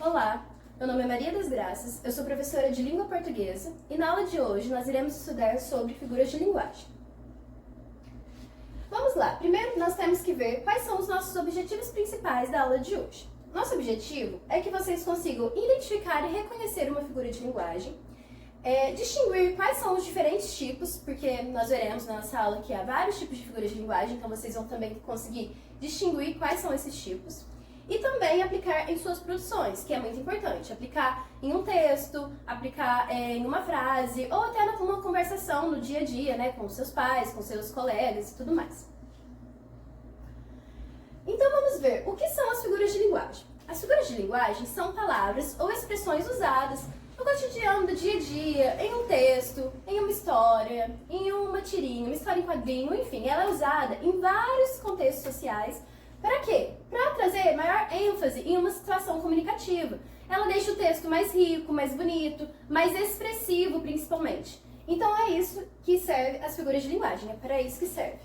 Olá, meu nome é Maria das Graças, eu sou professora de língua portuguesa e na aula de hoje nós iremos estudar sobre figuras de linguagem. Vamos lá, primeiro nós temos que ver quais são os nossos objetivos principais da aula de hoje. Nosso objetivo é que vocês consigam identificar e reconhecer uma figura de linguagem, distinguir quais são os diferentes tipos, porque nós veremos na nossa aula que há vários tipos de figuras de linguagem, então vocês vão também conseguir distinguir quais são esses tipos. E também aplicar em suas produções, que é muito importante. Aplicar em um texto, aplicar em uma frase, ou até numa conversação no dia a dia, né, com seus pais, com seus colegas e tudo mais. Então vamos ver, o que são as figuras de linguagem? As figuras de linguagem são palavras ou expressões usadas no cotidiano do dia a dia, em um texto, em uma história, em uma tirinha, uma história em quadrinho, enfim, ela é usada em vários contextos sociais. Para quê? Para trazer maior ênfase em uma situação comunicativa. Ela deixa o texto mais rico, mais bonito, mais expressivo principalmente. Então é isso que serve as figuras de linguagem, é para isso que serve.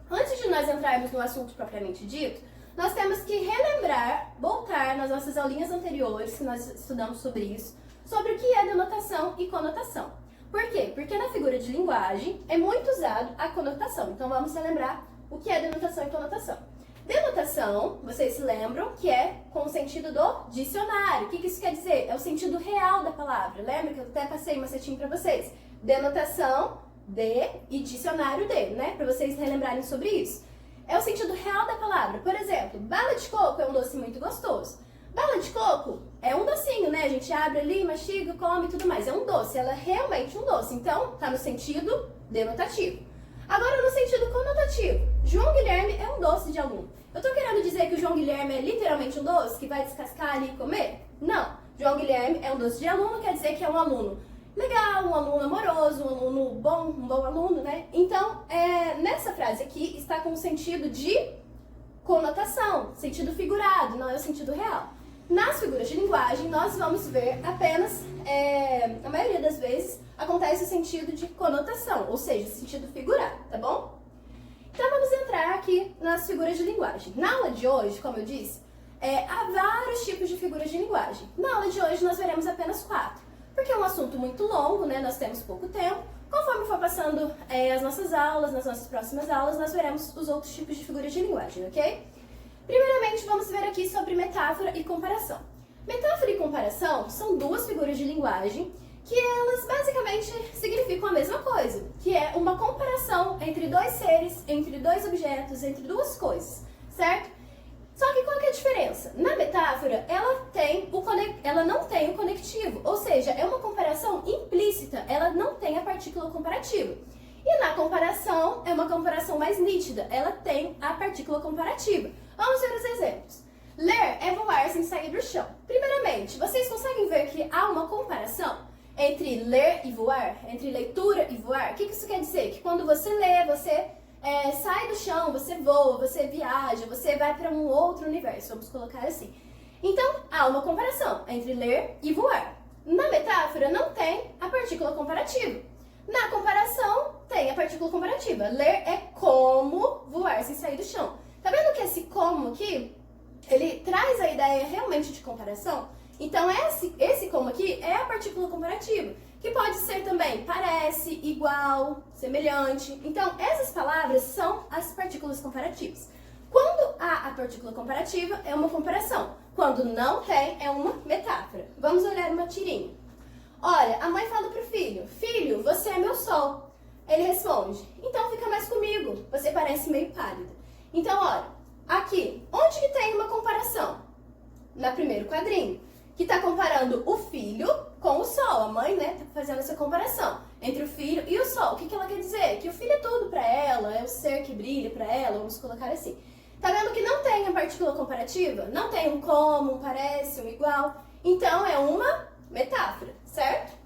Antes de nós entrarmos no assunto propriamente dito, nós temos que relembrar, voltar nas nossas aulinhas anteriores, que nós estudamos sobre isso, sobre o que é denotação e conotação. Por quê? Porque na figura de linguagem é muito usado a conotação. Então vamos relembrar o que é denotação e conotação. Denotação, vocês se lembram que é com o sentido do dicionário. O que isso quer dizer? É o sentido real da palavra. Lembra que eu até passei um macetinho para vocês? Denotação de e dicionário de, né? Para vocês relembrarem sobre isso. É o sentido real da palavra. Por exemplo, bala de coco é um doce muito gostoso. Bala de coco é um docinho, né? A gente abre ali, mastiga, come e tudo mais. É um doce, ela é realmente um doce. Então, tá no sentido denotativo. Agora, no sentido conotativo, João Guilherme é um doce de aluno. Eu tô querendo dizer que o João Guilherme é literalmente um doce que vai descascar ali e comer? Não. João Guilherme é um doce de aluno, quer dizer que é um aluno legal, um aluno amoroso, um aluno bom, um bom aluno, né? Então, nessa frase aqui está com o sentido de conotação, sentido figurado, não é o sentido real. Nas figuras de linguagem, nós vamos ver apenas, a maioria das vezes, acontece o sentido de conotação, ou seja, sentido figurado, tá bom? Então vamos entrar aqui nas figuras de linguagem. Na aula de hoje, como eu disse, há vários tipos de figuras de linguagem. Na aula de hoje nós veremos apenas 4, porque é um assunto muito longo, né? Nós temos pouco tempo. Conforme for passando as nossas aulas, nas nossas próximas aulas, nós veremos os outros tipos de figuras de linguagem, ok? Primeiramente, vamos ver aqui sobre metáfora e comparação. Metáfora e comparação são duas figuras de linguagem que elas basicamente significam a mesma coisa, que é uma comparação entre dois seres, entre dois objetos, entre duas coisas, certo? Só que qual que é a diferença? Na metáfora, ela não tem o conectivo, ou seja, é uma comparação implícita, ela não tem a partícula comparativa. E na comparação, é uma comparação mais nítida, ela tem a partícula comparativa. Vamos ver os exemplos. Ler é voar sem sair do chão. Primeiramente, vocês conseguem ver que há uma comparação entre ler e voar? Entre leitura e voar? O que isso quer dizer? Que quando você lê, você sai do chão, você voa, você viaja, você vai para um outro universo, vamos colocar assim. Então, há uma comparação entre ler e voar. Na metáfora, não tem a partícula comparativa. Na comparação, tem a partícula comparativa. Ler é como voar sem sair do chão. Tá vendo que esse como aqui, ele traz a ideia realmente de comparação? Então, esse como aqui é a partícula comparativa, que pode ser também parece, igual, semelhante. Então, essas palavras são as partículas comparativas. Quando há a partícula comparativa, é uma comparação. Quando não tem, é uma metáfora. Vamos olhar uma tirinha. Olha, a mãe fala pro filho: filho, você é meu sol. Ele responde: então fica mais comigo, você parece meio pálida. Então, olha, aqui, onde que tem uma comparação? No primeiro quadrinho, que está comparando o filho com o sol. A mãe, né, tá fazendo essa comparação entre o filho e o sol. O que ela quer dizer? Que o filho é tudo para ela, é o ser que brilha para ela, vamos colocar assim. Tá vendo que não tem a partícula comparativa? Não tem um como, um parece, um igual. Então, é uma metáfora, certo?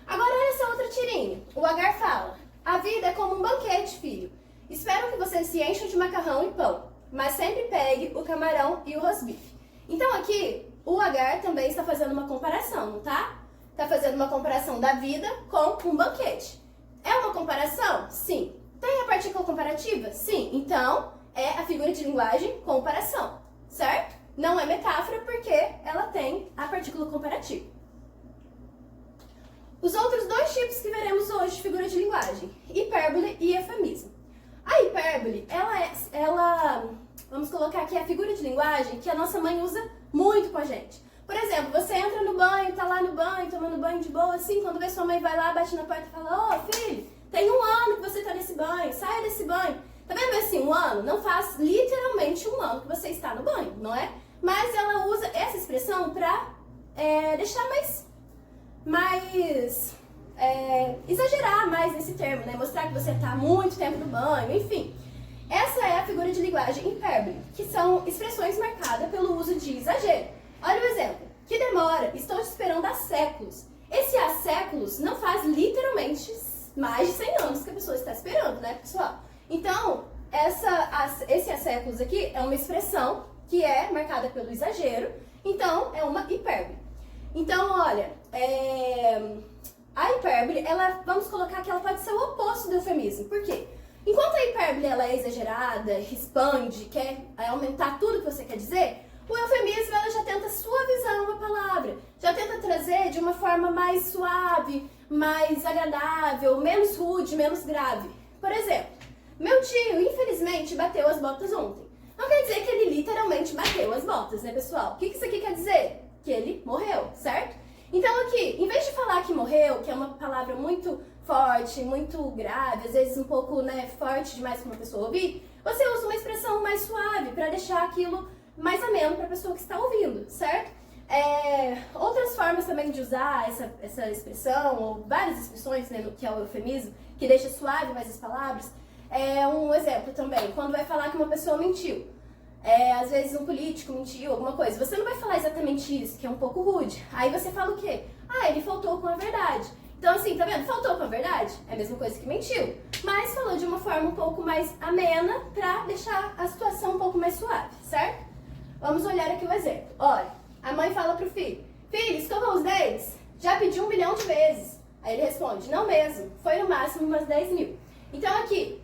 Agora, olha essa outra tirinha. O Agar fala: a vida é como um banquete, filho. Espero que vocês se encham de macarrão e pão, mas sempre pegue o camarão e o rosbife. Então, aqui, o Agar também está fazendo uma comparação, não tá? Está fazendo uma comparação da vida com um banquete. É uma comparação? Sim. Tem a partícula comparativa? Sim. Então, é a figura de linguagem comparação, certo? Não é metáfora porque ela tem a partícula comparativa. Os outros dois tipos que veremos hoje de figura de linguagem, hipérbole e eufemismo. A hipérbole, vamos colocar aqui a figura de linguagem que a nossa mãe usa muito com a gente. Por exemplo, você entra no banho, tá lá no banho, tomando banho de boa, assim, quando vê sua mãe vai lá, bate na porta e fala: ô filho, tem 1 ano que você tá nesse banho, saia desse banho. Tá vendo assim, 1 ano? Não faz literalmente 1 ano que você está no banho, não é? Mas ela usa essa expressão pra deixar exagerar mais nesse termo, né? Mostrar que você tá há muito tempo no banho, enfim. Essa é a figura de linguagem hipérbole, que são expressões marcadas pelo uso de exagero. Olha o exemplo. Que demora, estou te esperando há séculos. Esse há séculos não faz literalmente mais de 100 anos que a pessoa está esperando, né, pessoal? Então, esse há séculos aqui é uma expressão que é marcada pelo exagero, então é uma hipérbole. Então, olha, a hipérbole, vamos colocar que ela pode ser o oposto do eufemismo. Por quê? Enquanto a hipérbole ela é exagerada, expande, quer aumentar tudo que você quer dizer, o eufemismo ela já tenta suavizar uma palavra, já tenta trazer de uma forma mais suave, mais agradável, menos rude, menos grave. Por exemplo, meu tio, infelizmente, bateu as botas ontem. Não quer dizer que ele literalmente bateu as botas, né, pessoal? O que isso aqui quer dizer? Que ele morreu, certo? Então aqui, em vez de falar que morreu, que é uma palavra muito forte, muito grave, às vezes um pouco, né, forte demais para uma pessoa ouvir, você usa uma expressão mais suave para deixar aquilo mais ameno para a pessoa que está ouvindo, certo? Outras formas também de usar essa expressão, ou várias expressões, né, que é o eufemismo, que deixa suave mais as palavras. Um exemplo também, quando vai falar que uma pessoa mentiu. Às vezes um político mentiu, alguma coisa. Você não vai falar exatamente isso, que é um pouco rude. Aí você fala o quê? Ah, ele faltou com a verdade. Então assim, tá vendo? Faltou com a verdade? É a mesma coisa que mentiu. Mas falou de uma forma um pouco mais amena pra deixar a situação um pouco mais suave, certo? Vamos olhar aqui o exemplo. Olha, a mãe fala pro filho: filho, escova os dentes? Já pedi 1 milhão de vezes. Aí ele responde: não mesmo, foi no máximo umas 10 mil. Então aqui,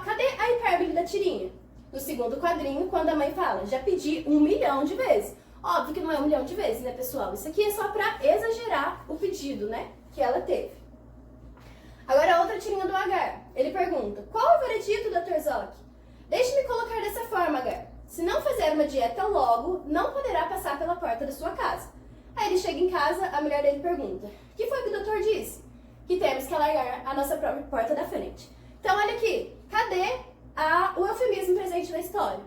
cadê a hipérbole da tirinha? No segundo quadrinho, quando a mãe fala: já pedi 1 milhão de vezes. Óbvio que não é 1 milhão de vezes, né, pessoal? Isso aqui é só pra exagerar o pedido, né, que ela teve. Agora a outra tirinha do Agar. Ele pergunta: qual é o veredito, Dr. Zoc? Deixe-me colocar dessa forma, Agar. Se não fizer uma dieta logo, não poderá passar pela porta da sua casa. Aí ele chega em casa, a mulher dele pergunta: o que foi que o doutor disse? Que temos que alargar a nossa própria porta da frente. Então olha aqui, cadê o eufemismo presente na história?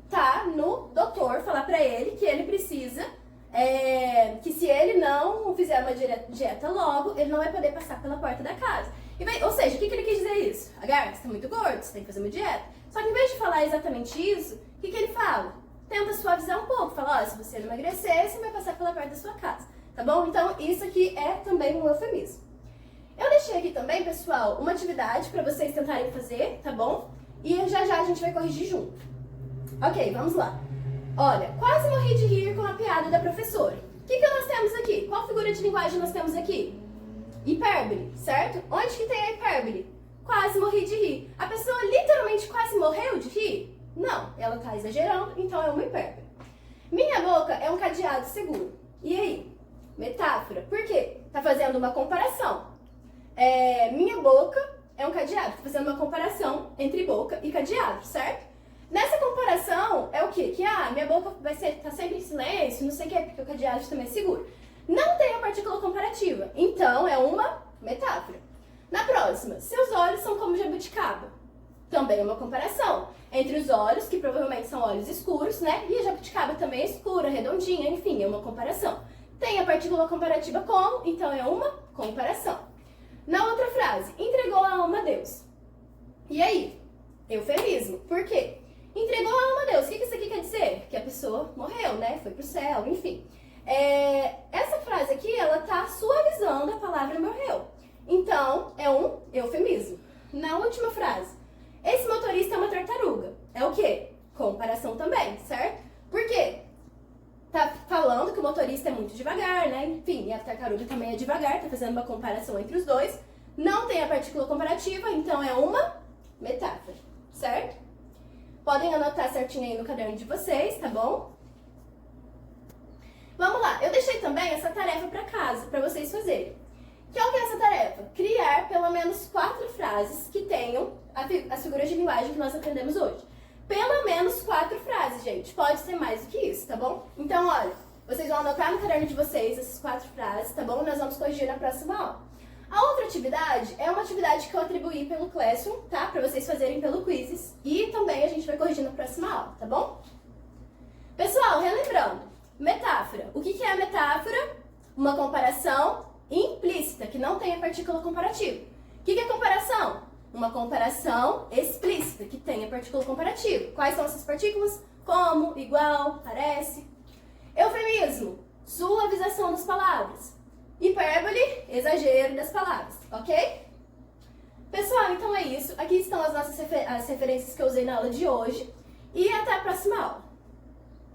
Tá no doutor falar pra ele que ele precisa, que se ele não fizer uma dieta logo, ele não vai poder passar pela porta da casa. Ou seja, o que ele quis dizer isso? Agar, você tá muito gordo, você tem que fazer uma dieta. Só que em vez de falar exatamente isso, o que ele fala? Tenta suavizar um pouco, fala: ó, se você não emagrecer, você vai passar pela porta da sua casa, tá bom? Então isso aqui é também um eufemismo. Eu deixei aqui também, pessoal, uma atividade para vocês tentarem fazer, tá bom? E já a gente vai corrigir junto. Ok, vamos lá. Olha, quase morri de rir com a piada da professora. O que nós temos aqui? Qual figura de linguagem nós temos aqui? Hipérbole, certo? Onde que tem a hipérbole? Quase morri de rir. A pessoa literalmente quase morreu de rir? Não, ela tá exagerando, então é uma hipérbole. Minha boca é um cadeado seguro. E aí? Metáfora. Por quê? Tá fazendo uma comparação. Minha boca é um cadeado. Tá fazendo uma comparação entre boca e cadeado, certo? Nessa comparação, é o quê? Que minha boca tá sempre em silêncio, não sei o quê, porque o cadeado também é seguro. Não tem a partícula comparativa, então é uma metáfora. Na próxima, seus olhos são como jabuticaba. Também é uma comparação entre os olhos, que provavelmente são olhos escuros, né? E a jabuticaba também é escura, redondinha, enfim, é uma comparação. Tem a partícula comparativa como, então é uma comparação. Na outra frase, entregou a alma a Deus. E aí? Eufemismo. Por quê? Entregou a alma a Deus. O que isso aqui quer dizer? Que a pessoa morreu, né? Foi pro céu, enfim. Essa frase aqui, ela tá suavizando a palavra morreu. Então, é um eufemismo. Na última frase, esse motorista é uma tartaruga. É o quê? Comparação também, certo? Por quê? Tá falando que o motorista é muito devagar, né? Enfim, e a tartaruga também é devagar, tá fazendo uma comparação entre os dois. Não tem a partícula comparativa, então é uma metáfora, certo? Podem anotar certinho aí no caderno de vocês, tá bom? também essa tarefa para casa, para vocês fazerem. Que é o que é essa tarefa? Criar pelo menos 4 frases que tenham as figuras de linguagem que nós aprendemos hoje. Pelo menos 4 frases, gente. Pode ser mais do que isso, tá bom? Então, olha, vocês vão anotar no caderno de vocês essas 4 frases, tá bom? Nós vamos corrigir na próxima aula. A outra atividade é uma atividade que eu atribuí pelo Classroom, tá? Para vocês fazerem pelo Quizzes. E também a gente vai corrigir na próxima aula, tá bom? Pessoal, relembrando, metáfora. O que é a metáfora? Uma comparação implícita, que não tem a partícula comparativa. O que é comparação? Uma comparação explícita, que tem a partícula comparativa. Quais são essas partículas? Como, igual, parece. Eufemismo, suavização das palavras. Hipérbole, exagero das palavras, ok? Pessoal, então é isso. Aqui estão as nossas referências que eu usei na aula de hoje. E até a próxima aula.